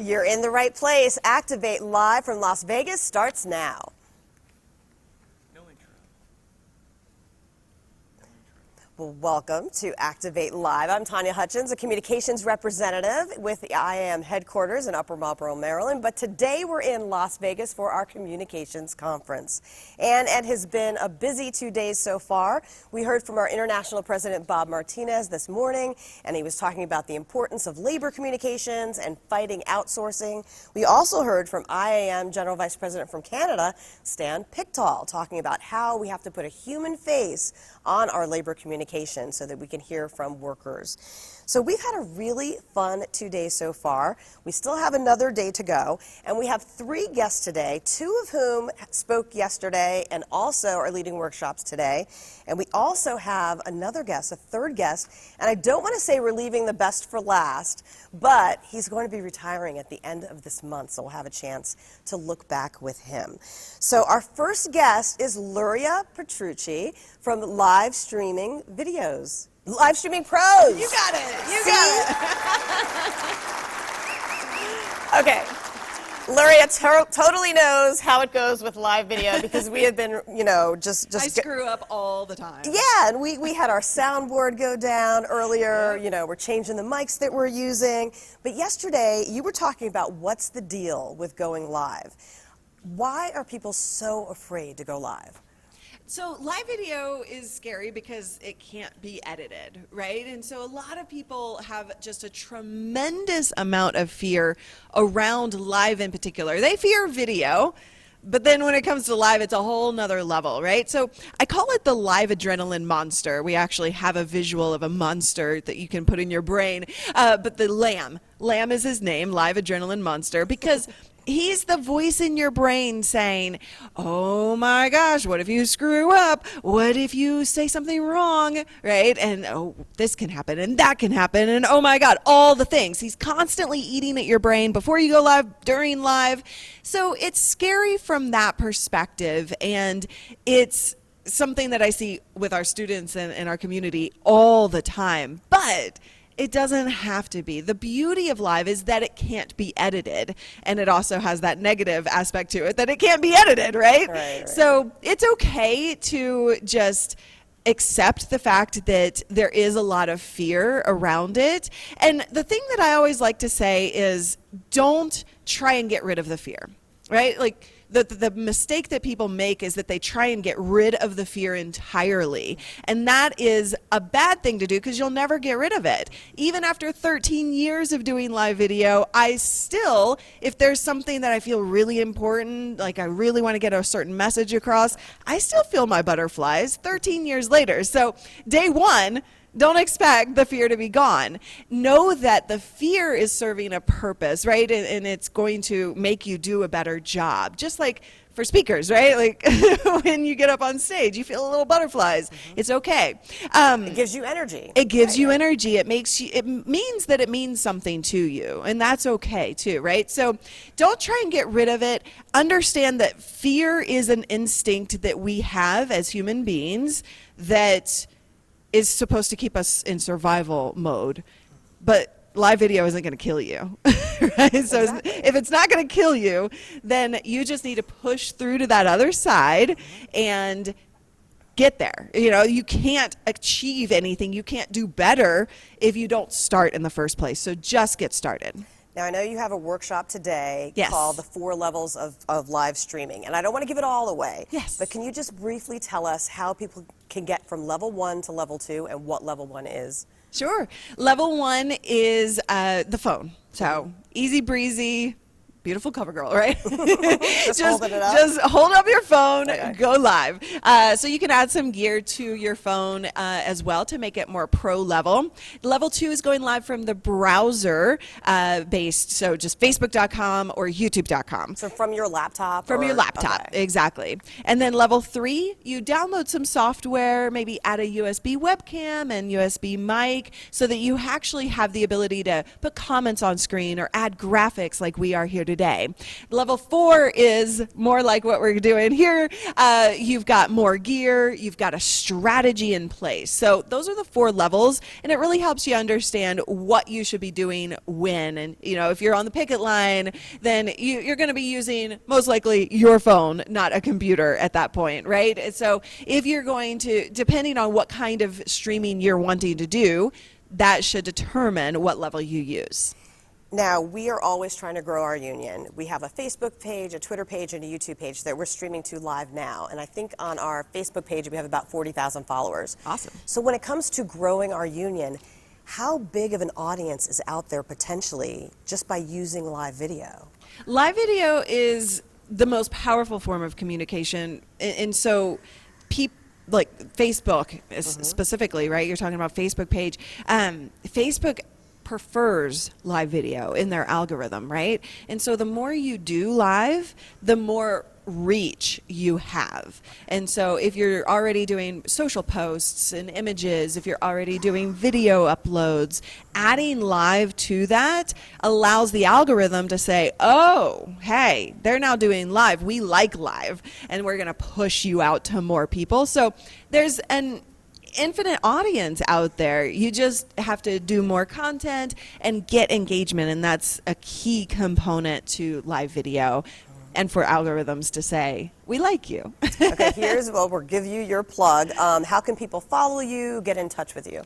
You're in the right place. Activate Live from Las Vegas starts now. Well, welcome to Activate Live. I'm Tanya Hutchins, a communications representative with the IAM headquarters in Upper Marlboro, Maryland. But today we're in Las Vegas for our communications conference. And it has been a busy 2 days so far. We heard from our international president, Bob Martinez, this morning, and he was talking about the importance of labor communications and fighting outsourcing. We also heard from IAM General Vice President from Canada, Stan Pickthall, talking about how we have to put a human face on our labor communication so that we can hear from workers. So we've had a really fun 2 days so far. We still have another day to go, and we have 3 guests today, 2 of whom spoke yesterday and also are leading workshops today. And we also have another guest, a 3rd guest, and I don't want to say we're leaving the best for last, but he's going to be retiring at the end of this month, so we'll have a chance to look back with him. So our first guest is Luria Petrucci from Live Streaming Videos. Live Streaming Pros. You got it. You got it. Okay. Luria totally knows how it goes with live video because we had been, just I screw up all the time. Yeah, and we had our soundboard go down earlier. Yeah. We're changing the mics that we're using. But yesterday, you were talking about what's the deal with going live. Why are people so afraid to go live? So live video is scary because it can't be edited, right? And so a lot of people have just a tremendous amount of fear around live in particular. They fear video, but then when it comes to live, it's a whole nother level, right? So I call it the live adrenaline monster. We actually have a visual of a monster that you can put in your brain, but the Lamb is his name, live adrenaline monster, because he's the voice in your brain saying, oh my gosh, what if you screw up? What if you say something wrong, right? And oh, this can happen and that can happen and oh my God, all the things. He's constantly eating at your brain before you go live, during live. So it's scary from that perspective, and it's something that I see with our students and our community all the time. But it doesn't have to be. The beauty of live is that it can't be edited, and it also has that negative aspect to it that it can't be edited, right? Right. So it's okay to just accept the fact that there is a lot of fear around it. And the thing that I always like to say is don't try and get rid of the fear, right? Like, the mistake that people make is that they try and get rid of the fear entirely. And that is a bad thing to do because you'll never get rid of it. Even after 13 years of doing live video, I still, if there's something that I feel really important, like I really want to get a certain message across, I still feel my butterflies 13 years later. So day one, don't expect the fear to be gone. Know that the fear is serving a purpose, right? And it's going to make you do a better job. Just like for speakers, right? Like when you get up on stage, you feel a little butterflies. Mm-hmm. It's okay. It gives you energy. It gives you energy. It means that it means something to you, and that's okay too, right? So don't try and get rid of it. Understand that fear is an instinct that we have as human beings that is supposed to keep us in survival mode, but live video isn't going to kill you, right? So exactly. If it's not going to kill you, then you just need to push through to that other side and get there. You can't achieve anything. You can't do better if you don't start in the first place. So just get started. Now, I know you have a workshop today Yes. called the 4 levels of live streaming, and I don't want to give it all away. Yes. But can you just briefly tell us how people can get from level 1 to level 2 and what level 1 is? Sure. Level 1 is the phone. So easy breezy. Beautiful cover girl, right? Just holding it up? Just hold up your phone, Okay. go live. So you can add some gear to your phone as well to make it more pro level. Level 2 is going live from the browser based, so just facebook.com or youtube.com. So from your laptop? From your laptop, okay. Exactly. And then level 3, you download some software, maybe add a USB webcam and USB mic so that you actually have the ability to put comments on screen or add graphics like we are here today. Level 4 is more like what we're doing here. You've got more gear, you've got a strategy in place. So those are the 4 levels, and it really helps you understand what you should be doing when. And if you're on the picket line, then you're going to be using most likely your phone, not a computer at that point, right? And so if you're going to, depending on what kind of streaming you're wanting to do, that should determine what level you use. Now, we are always trying to grow our union. We have a Facebook page, a Twitter page, and a YouTube page that we're streaming to live now. And I think on our Facebook page, we have about 40,000 followers. Awesome. So when it comes to growing our union, how big of an audience is out there potentially just by using live video? Live video is the most powerful form of communication. And so like Facebook specifically, right? You're talking about Facebook page. Facebook prefers live video in their algorithm, right? And so the more you do live, the more reach you have. And so if you're already doing social posts and images, if you're already doing video uploads, adding live to that allows the algorithm to say, oh, hey, they're now doing live. We like live, and we're going to push you out to more people. So there's an infinite audience out there. You just have to do more content and get engagement, and that's a key component to live video and for algorithms to say, we like you. Okay, we'll give you your plug. How can people follow you, get in touch with you?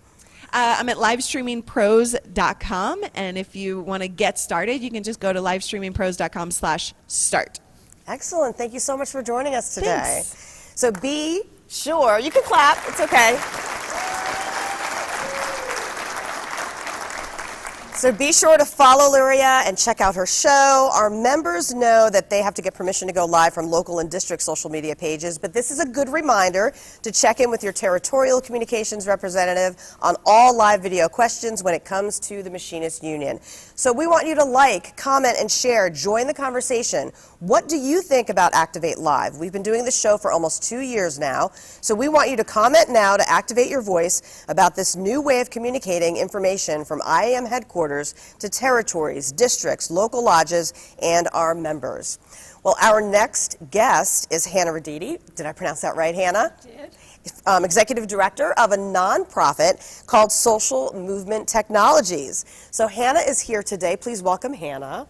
I'm at livestreamingpros.com, and if you want to get started, you can just go to livestreamingpros.com/start. Excellent. Thank you so much for joining us today. Thanks. So be sure, you can clap, it's okay. So be sure to follow Luria and check out her show. Our members know that they have to get permission to go live from local and district social media pages, but this is a good reminder to check in with your territorial communications representative on all live video questions when it comes to the Machinists Union. So we want you to like, comment, and share. Join the conversation. What do you think about Activate Live? We've been doing this show for almost 2 years now, so we want you to comment now to activate your voice about this new way of communicating information from IAM headquarters to territories, districts, local lodges, and our members. Well, our next guest is Hannah Roditi. Did I pronounce that right, Hannah? Did. Executive Director of a nonprofit called Social Movement Technologies. So Hannah is here today. Please welcome Hannah.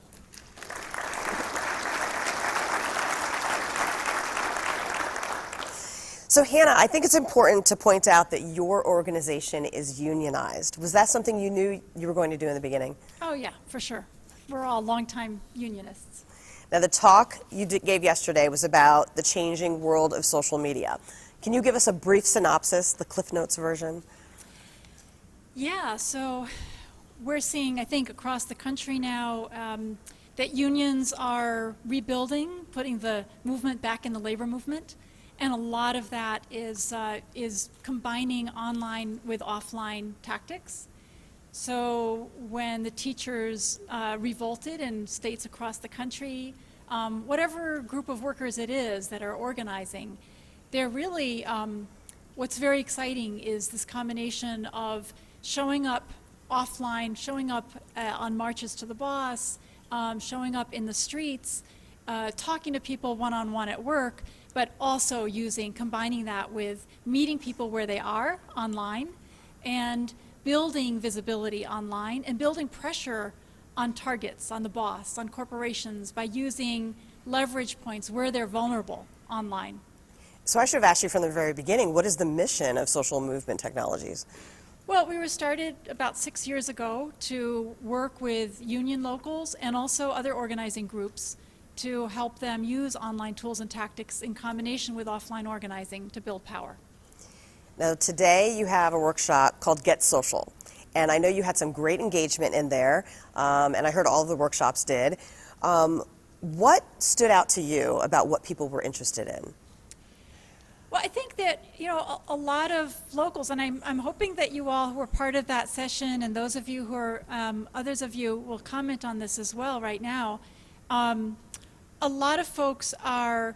So Hannah, I think it's important to point out that your organization is unionized. Was that something you knew you were going to do in the beginning? Oh yeah, for sure. We're all longtime unionists. Now the talk you gave yesterday was about the changing world of social media. Can you give us a brief synopsis, the Cliff Notes version? Yeah, so we're seeing, I think, across the country now that unions are rebuilding, putting the movement back in the labor movement. And a lot of that is combining online with offline tactics. So when the teachers revolted in states across the country, whatever group of workers it is that are organizing, they're really, what's very exciting is this combination of showing up offline, showing up on marches to the boss, showing up in the streets, talking to people one-on-one at work, but also combining that with meeting people where they are online and building visibility online and building pressure on targets, on the boss, on corporations by using leverage points where they're vulnerable online. So I should have asked you from the very beginning, what is the mission of Social Movement Technologies? Well, we were started about 6 years ago to work with union locals and also other organizing groups to help them use online tools and tactics in combination with offline organizing to build power. Now today you have a workshop called Get Social, and I know you had some great engagement in there, and I heard all of the workshops did. What stood out to you about what people were interested in? Well, I think that, a lot of locals, and I'm hoping that you all who are part of that session and those of you who are, others of you will comment on this as well right now. A lot of folks are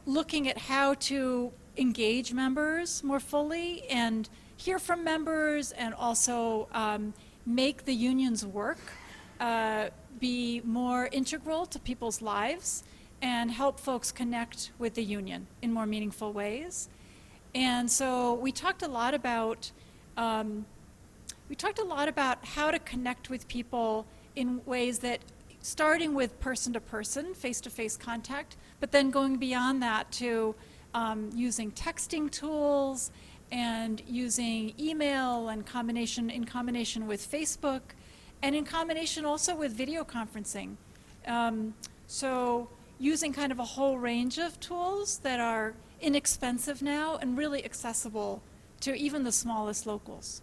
looking at how to engage members more fully and hear from members and also make the unions work be more integral to people's lives and help folks connect with the union in more meaningful ways. And so we talked a lot about how to connect with people in ways that, starting with person-to-person, face-to-face contact, but then going beyond that to using texting tools and using email and in combination with Facebook, and in combination also with video conferencing. So using kind of a whole range of tools that are inexpensive now and really accessible to even the smallest locals.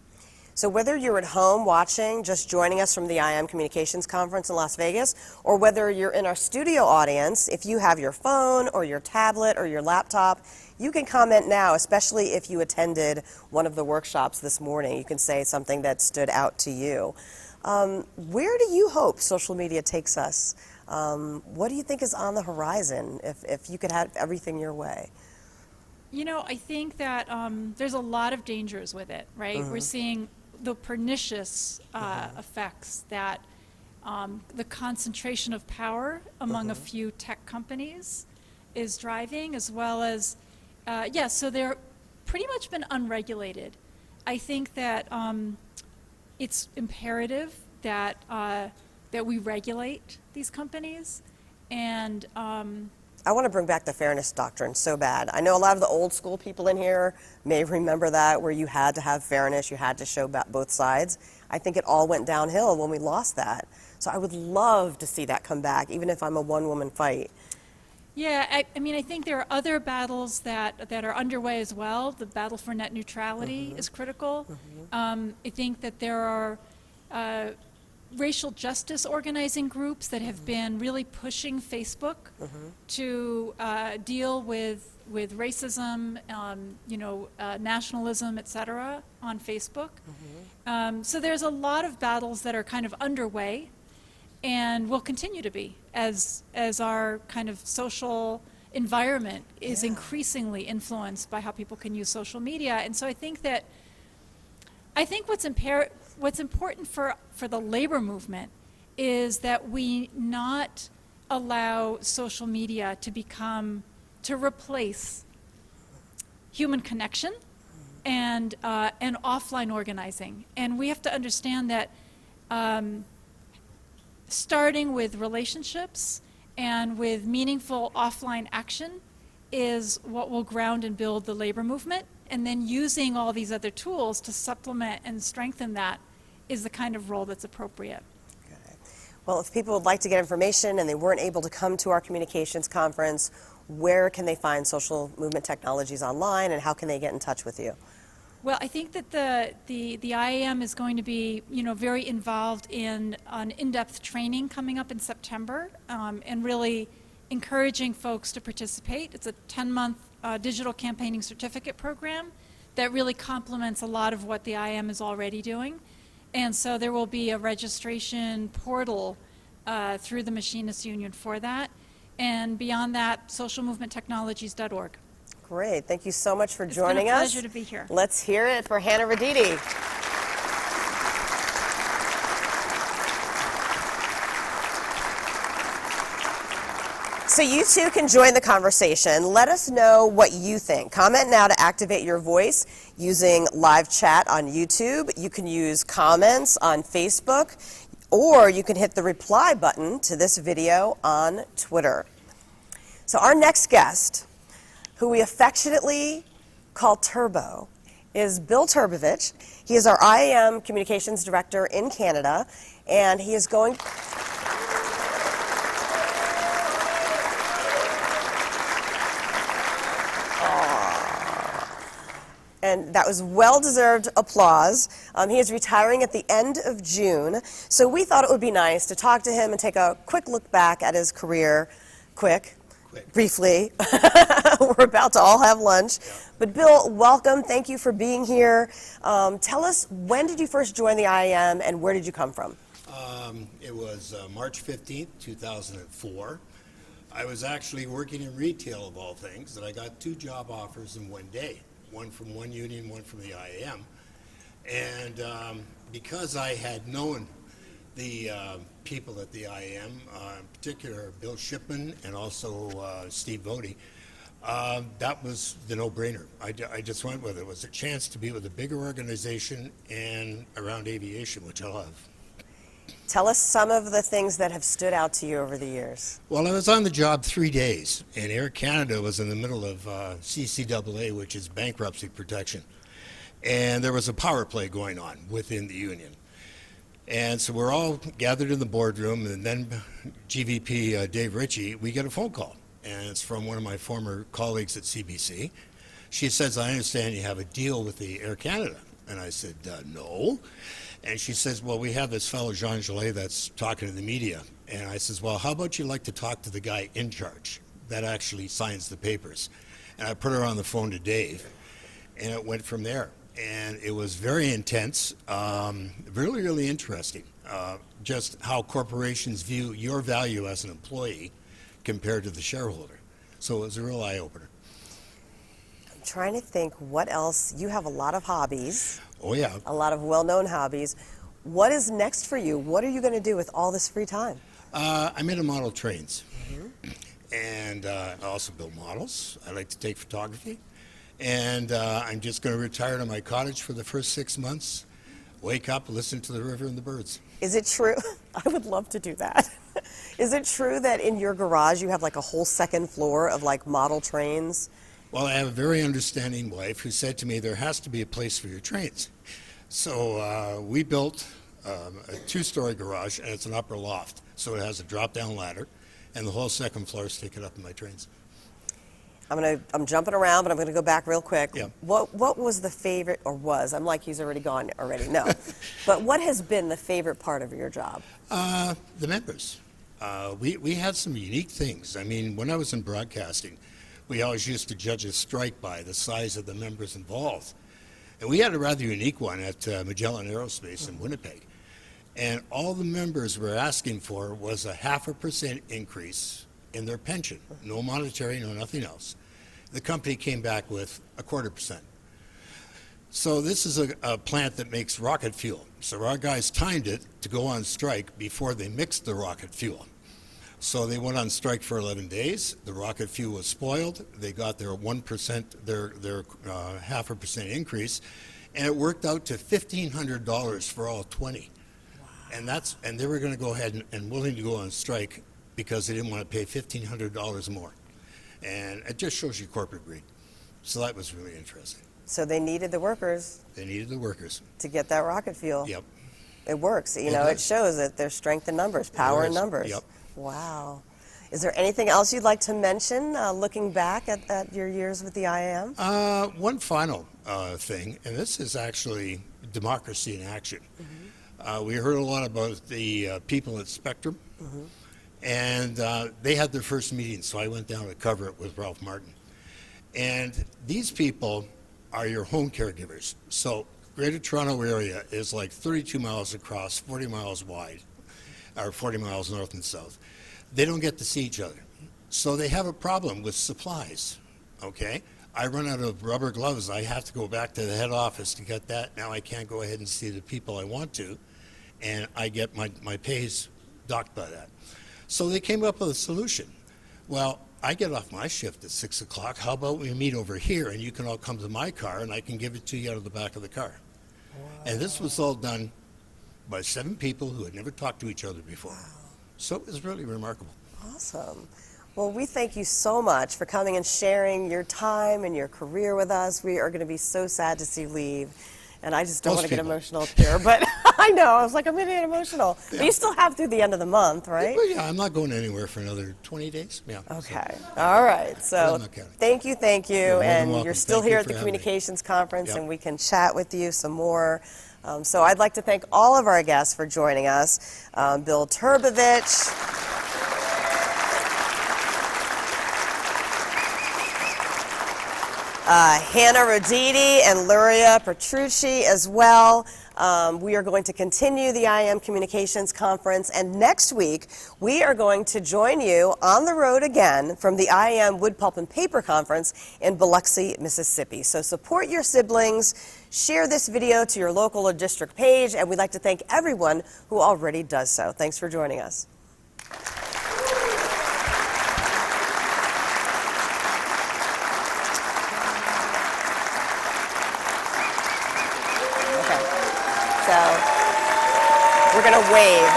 So whether you're at home watching, just joining us from the IAM Communications Conference in Las Vegas, or whether you're in our studio audience, if you have your phone or your tablet or your laptop, you can comment now, especially if you attended one of the workshops this morning. You can say something that stood out to you. Where do you hope social media takes us? What do you think is on the horizon if you could have everything your way? You know, I think that there's a lot of dangers with it, right? Mm-hmm. We're seeing the pernicious effects that the concentration of power among a few tech companies is driving, as well as, so they're pretty much been unregulated. I think that it's imperative that that we regulate these companies, and I want to bring back the fairness doctrine so bad. I know a lot of the old school people in here may remember that, where you had to have fairness, you had to show both sides. I think it all went downhill when we lost that. So I would love to see that come back, even if I'm a one-woman fight. yeah, I mean, I think there are other battles that are underway as well. The battle for net neutrality is critical. I think that there are racial justice organizing groups that have been really pushing Facebook to deal with racism, nationalism, et cetera, on Facebook. So there's a lot of battles that are kind of underway and will continue to be as our kind of social environment is increasingly influenced by how people can use social media. And so I think what's important for the labor movement is that we not allow social media to replace human connection and offline organizing. And we have to understand that starting with relationships and with meaningful offline action is what will ground and build the labor movement. And then using all these other tools to supplement and strengthen that is the kind of role that's appropriate. Okay. Well, if people would like to get information and they weren't able to come to our communications conference, where can they find social movement technologies online, and how can they get in touch with you? Well, I think that the IAM is going to be, very involved in an in-depth training coming up in September, and really encouraging folks to participate. It's a 10-month digital campaigning certificate program that really complements a lot of what the IAM is already doing. And so there will be a registration portal through the Machinists Union for that. And beyond that, socialmovementtechnologies.org. Great. Thank you so much for joining us. It's been a pleasure to be here. Let's hear it for Hannah Roditi. So you too can join the conversation. Let us know what you think. Comment now to activate your voice using live chat on YouTube. You can use comments on Facebook, or you can hit the reply button to this video on Twitter. So our next guest, who we affectionately call Turbo, is Bill Trbovich. He is our IAM Communications Director in Canada, and he is going... And that was well-deserved applause. He is retiring at the end of June, so we thought it would be nice to talk to him and take a quick look back at his career. Briefly. We're about to all have lunch. Yeah. But Bill, welcome. Thank you for being here. Tell us, when did you first join the IAM, and where did you come from? It was March 15th, 2004. I was actually working in retail, of all things, and I got 2 job offers in one day. One from one union, one from the IAM. And because I had known the people at the IAM, in particular Bill Shipman and also Steve Vody, that was the no-brainer. I just went with it. It was a chance to be with a bigger organization and around aviation, which I love. Tell us some of the things that have stood out to you over the years. Well, I was on the job 3 days, and Air Canada was in the middle of CCAA, which is bankruptcy protection. And there was a power play going on within the union. And so we're all gathered in the boardroom, and then GVP Dave Ritchie, we get a phone call. And it's from one of my former colleagues at CBC. She says, I understand you have a deal with the Air Canada. And I said, no. And she says, well, we have this fellow, Jean Gillet, that's talking to the media. And I says, well, how about you like to talk to the guy in charge that actually signs the papers? And I put her on the phone to Dave, and it went from there. And it was very intense, really, really interesting, just how corporations view your value as an employee compared to the shareholder. So it was a real eye-opener. I'm trying to think what else. You have a lot of hobbies. Oh, yeah. A lot of well-known hobbies. What is next for you? What are you going to do with all this free time? I'm into model trains. And I also build models. I like to take photography. And I'm just going to retire to my cottage for the first 6 months, wake up, listen to the river and the birds. Is it true? I would love to do that. Is it true that in your garage you have like a whole second floor of like model trains? Well, I have a very understanding wife who said to me, there has to be a place for your trains. So we built a 2-story garage, and it's an upper loft. So it has a drop-down ladder, and the whole second floor is taken up in my trains. I'm jumping around, but I'm going to go back real quick. Yeah. What was the favorite, or was? I'm like he's already gone already. No. But what has been the favorite part of your job? The members. We had some unique things. I mean, when I was in broadcasting, we always used to judge a strike by the size of the members involved. And we had a rather unique one at Magellan Aerospace in Winnipeg. And all the members were asking for was a 0.5% increase in their pension. No monetary, no nothing else. The company came back with 0.25%. So this is a plant that makes rocket fuel. So our guys timed it to go on strike before they mixed the rocket fuel. So they went on strike for 11 days. The rocket fuel was spoiled. They got their 1%, their 0.5% increase, and it worked out to $1,500 for all 20. Wow. And they were going to go ahead and willing to go on strike because they didn't want to pay $1,500 more. And it just shows you corporate greed. So that was really interesting. So they needed the workers. They needed the workers. To get that rocket fuel. Yep. It works. You know, it shows that there's strength in numbers, power in numbers. Yep. Wow. Is there anything else you'd like to mention looking back at your years with the IAM? One final thing, and this is actually democracy in action. We heard a lot about the people at Spectrum, and they had their first meeting, so I went down to cover it with Ralph Martin. And these people are your home caregivers. So Greater Toronto area is like 32 miles across, 40 miles wide, or 40 miles north and south. They don't get to see each other. So they have a problem with supplies, okay? I run out of rubber gloves. I have to go back to the head office to get that. Now I can't go ahead and see the people I want to, and I get my pays docked by that. So they came up with a solution. Well, I get off my shift at 6 o'clock. How about we meet over here, and you can all come to my car, and I can give it to you out of the back of the car. Wow. And this was all done by 7 people who had never talked to each other before. Wow. So it was really remarkable. Awesome. Well, we thank you so much for coming and sharing your time and your career with us. We are going to be so sad to see you leave. And I just don't want to get emotional up here, but I know, I was like, I'm going to get emotional. Yeah. But you still have through the end of the month, right? Well, yeah, I'm not going anywhere for another 20 days. Yeah. Okay. So. All right. So thank you. And you're still here at the Communications Conference, and we can chat with you some more. So I'd like to thank all of our guests for joining us. Bill Trbovich. Hannah Roditi and Luria Petrucci as well. We are going to continue the IAM Communications Conference, and next week we are going to join you on the road again from the IAM Wood Pulp and Paper Conference in Biloxi, Mississippi. So support your siblings, share this video to your local or district page, and we'd like to thank everyone who already does so. Thanks for joining us. So we're going to wave.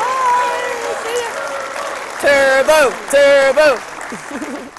Bye. See ya. Turbo, turbo.